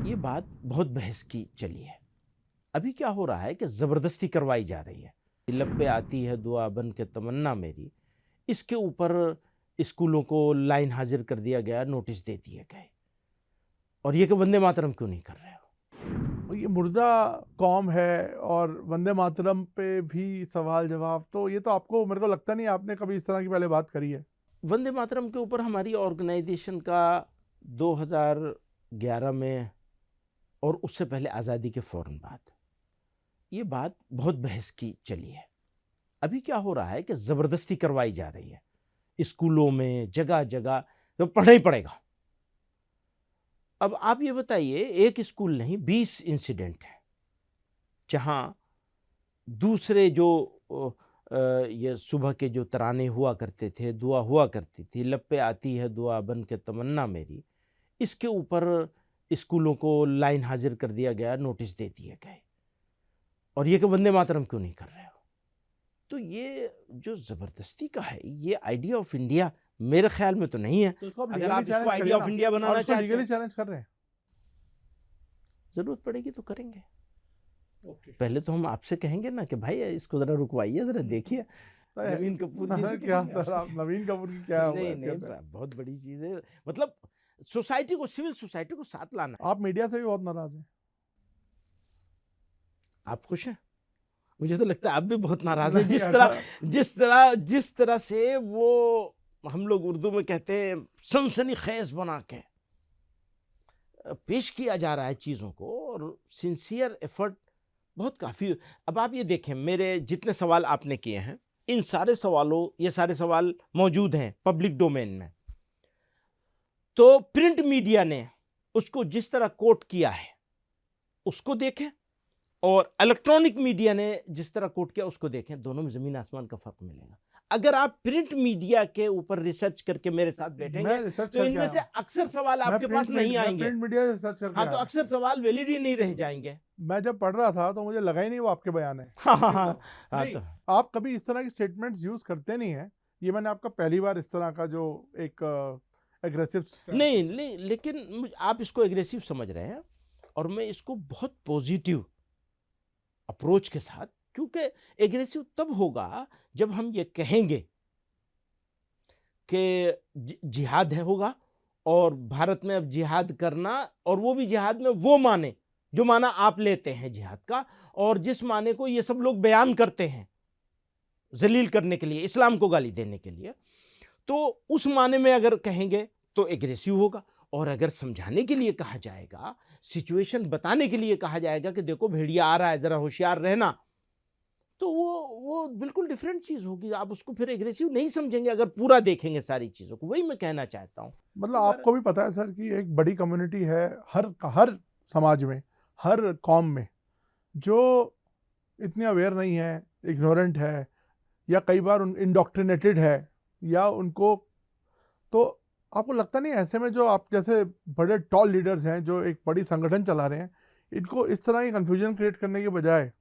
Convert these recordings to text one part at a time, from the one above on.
ये बात बहुत बहस की चली है। अभी क्या हो रहा है कि ज़बरदस्ती करवाई जा रही है। लब पे आती है दुआ बन के तमन्ना मेरी, इसके ऊपर स्कूलों को लाइन हाजिर कर दिया गया, नोटिस दे दिए गए। और ये कि वंदे मातरम क्यों नहीं कर रहे हो? ये मुर्दा कौम है और वंदे मातरम पे भी सवाल जवाब, तो ये तो आपको, मेरे को लगता नहीं आपने कभी इस तरह की पहले बात करी है। वंदे मातरम के ऊपर हमारी ऑर्गेनाइजेशन का 2011 में और उससे पहले आज़ादी के फ़ौरन बाद ये बात बहुत बहस की चली है। अभी क्या हो रहा है कि ज़बरदस्ती करवाई जा रही है स्कूलों में, जगह जगह, तो पढ़ना ही पड़ेगा। अब आप ये बताइए, एक स्कूल नहीं 20 इंसिडेंट है जहां दूसरे जो ये सुबह के जो तराने हुआ करते थे, दुआ हुआ करती थी, लब पे आती है दुआ बन के तमन्ना मेरी, इसके ऊपर स्कूलों को लाइन हाजिर कर दिया गया, नोटिस दे दिए गए। और ये कि वंदे मातरम क्यों नहीं कर रहे हो? तो ये जो ज़बरदस्ती का है, ये आइडिया ऑफ इंडिया मेरे ख्याल में तो नहीं है। तो अगर आप इसको आइडिया ऑफ इंडिया बनाना चाहते लीगली हैं, चैलेंज कर रहे हैं। जरूरत पड़ेगी तो करेंगे। ओके। पहले तो हम आपसे कहेंगे ना कि भाई इसको जरा रुकवाइए, जरा देखिए। नवीन कपूर जी से क्या कहेंगे सर, आप आपसे। नवीन कपूर की क्या नहीं नहीं, हैसियत है? बहुत बड़ी चीज है। मतलब सोसाइटी को, सिविल सोसाइटी को साथ लाना है। आप मीडिया से भी बहुत नाराज हैं। आप खुश हैं? मुझे तो लगता है आप भी बहुत नाराज हैं। नहीं, जिस तरह से वो, हम लोग उर्दू में कहते हैं, सनसनी खेज बना के पेश किया जा रहा है चीज़ों को, और सिंसियर एफर्ट बहुत काफ़ी। अब आप ये देखें, मेरे जितने सवाल आपने किए हैं, इन सारे सवालों, ये सारे सवाल मौजूद हैं पब्लिक डोमेन में। तो प्रिंट मीडिया ने उसको जिस तरह कोट किया है उसको देखें, और इलेक्ट्रॉनिक मीडिया ने जिस तरह कोट किया उसको देखें, दोनों में जमीन आसमान का फर्क मिलेगा। अगर आप प्रिंट मीडिया के ऊपर रिसर्च करके मेरे साथ बैठेंगे तो इनमें से अक्सर सवाल आपके पास नहीं आएंगे। प्रिंट मीडिया से रिसर्च करके हाँ, तो अक्सर सवाल वैलिड ही नहीं रह जाएंगे। मैं जब पढ़ रहा था तो मुझे लगा ही नहीं वो आपके बयान है। हाँ हाँ हाँ, नहीं, तो आप कभी इस तरह की स्टेटमेंट्स यूज करते नहीं है। ये मैंने आपका पहली बार इस तरह का जो एक एग्रेसिव नहीं नहीं, लेकिन आप इसको एग्रेसिव समझ रहे हैं और मैं इसको बहुत पॉजिटिव अप्रोच के साथ, क्योंकि एग्रेसिव तब होगा जब हम ये कहेंगे कि जिहाद है होगा, और भारत में अब जिहाद करना, और वो भी जिहाद में वो माने जो माना आप लेते हैं जिहाद का, और जिस माने को ये सब लोग बयान करते हैं जलील करने के लिए, इस्लाम को गाली देने के लिए, तो उस माने में अगर कहेंगे तो एग्रेसिव होगा। और अगर समझाने के लिए कहा जाएगा, सिचुएशन बताने के लिए कहा जाएगा कि देखो भेड़िया आ रहा है, जरा होशियार रहना, तो वो बिल्कुल डिफरेंट चीज होगी। आप उसको फिर एग्रेसिव नहीं समझेंगे अगर पूरा देखेंगे सारी चीजों को। वही मैं कहना चाहता हूं। मतलब आपको भी पता है सर कि एक बड़ी कम्युनिटी है हर समाज में, हर कौम में, जो इतनी अवेयर नहीं है, इग्नोरेंट है, या कई बार इंडोक्ट्रिनेटेड है, या उनको, तो आपको लगता नहीं ऐसे में जो आप जैसे बड़े टॉल लीडर्स हैं जो एक बड़ी संगठन चला रहे हैं, इनको इस तरह की कंफ्यूजन क्रिएट करने के बजाय,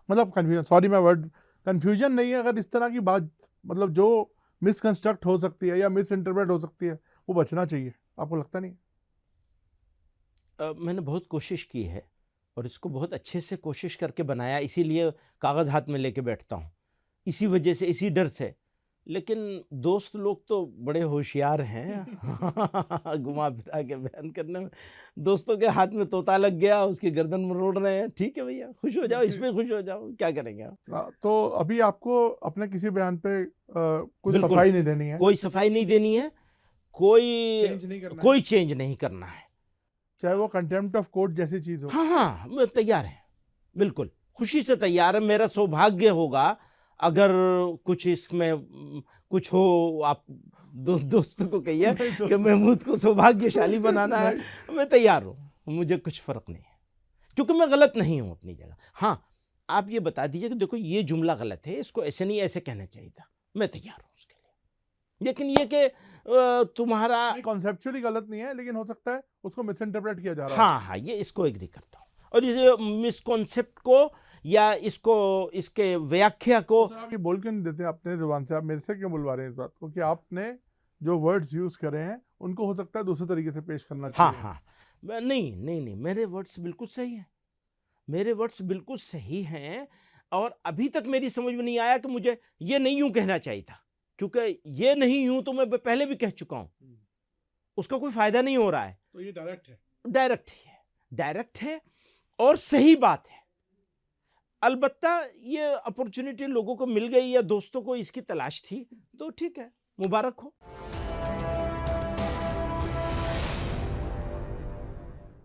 मतलब कंफ्यूजन, सॉरी मैं वर्ड, कंफ्यूजन नहीं है, अगर इस तरह की बात, मतलब जो मिसकंस्ट्रक्ट हो सकती है या मिस इंटरप्रेट हो सकती है, वो बचना चाहिए। आपको लगता नहीं? मैंने बहुत कोशिश की है और इसको बहुत अच्छे से कोशिश करके बनाया, इसीलिए कागज़ हाथ में लेके बैठता हूँ, इसी वजह से, इसी डर से। लेकिन दोस्त लोग तो बड़े होशियार हैं घुमा फिरा के बयान करने में। दोस्तों के हाथ में तोता लग गया, उसकी गर्दन मरोड़ रहे हैं। ठीक है भैया, खुश हो जाओ, इस पे खुश हो जाओ, क्या करेंगे आप। तो अभी आपको अपने किसी बयान पे कुछ बिल्कुल सफाई नहीं देनी है, कोई सफाई नहीं देनी है, कोई चेंज नहीं करना है, चाहे वो कंटेम्प्ट ऑफ कोर्ट जैसी चीज हो। हाँ हाँ, मैं तैयार है, बिल्कुल खुशी से तैयार है। मेरा सौभाग्य होगा अगर कुछ इसमें कुछ हो, आप दोस्तों को कहिए कि महमूद को सौभाग्यशाली बनाना है, मैं तैयार हूँ, मुझे कुछ फर्क नहीं है, क्योंकि मैं गलत नहीं हूँ अपनी जगह। हाँ, आप ये बता दीजिए कि देखो ये जुमला गलत है, इसको ऐसे नहीं ऐसे कहना चाहिए था, मैं तैयार हूँ उसके लिए। लेकिन ये कि तुम्हारा कॉन्सेप्चुअली गलत नहीं है, लेकिन हो सकता है उसको मिसइंटरप्रेट किया जा रहा है। हाँ हाँ, ये इसको एग्री करता हूँ, और इस मिसकॉन्सेप्ट को या इसको, इसके व्याख्या को। तो आप ये बोल क्यों नहीं देते अपने जुबान से? आप मेरे से क्यों बुलवा रहे हैं इस बात को कि आपने जो वर्ड्स यूज करे हैं उनको हो सकता है दूसरे तरीके से पेश करना चाहिए? हाँ हाँ, नहीं नहीं नहीं, मेरे वर्ड्स बिल्कुल सही हैं, मेरे वर्ड्स बिल्कुल सही हैं। और अभी तक मेरी समझ में नहीं आया कि मुझे ये नहीं यूं कहना चाहिए था, क्योंकि ये नहीं यूं तो मैं पहले भी कह चुका हूं, उसका कोई फायदा नहीं हो रहा है। तो ये डायरेक्ट है। डायरेक्ट ही है, डायरेक्ट है और सही बात है। अलबत्ता ये अपॉर्चुनिटी लोगों को मिल गई या दोस्तों को इसकी तलाश थी, तो ठीक है, मुबारक हो।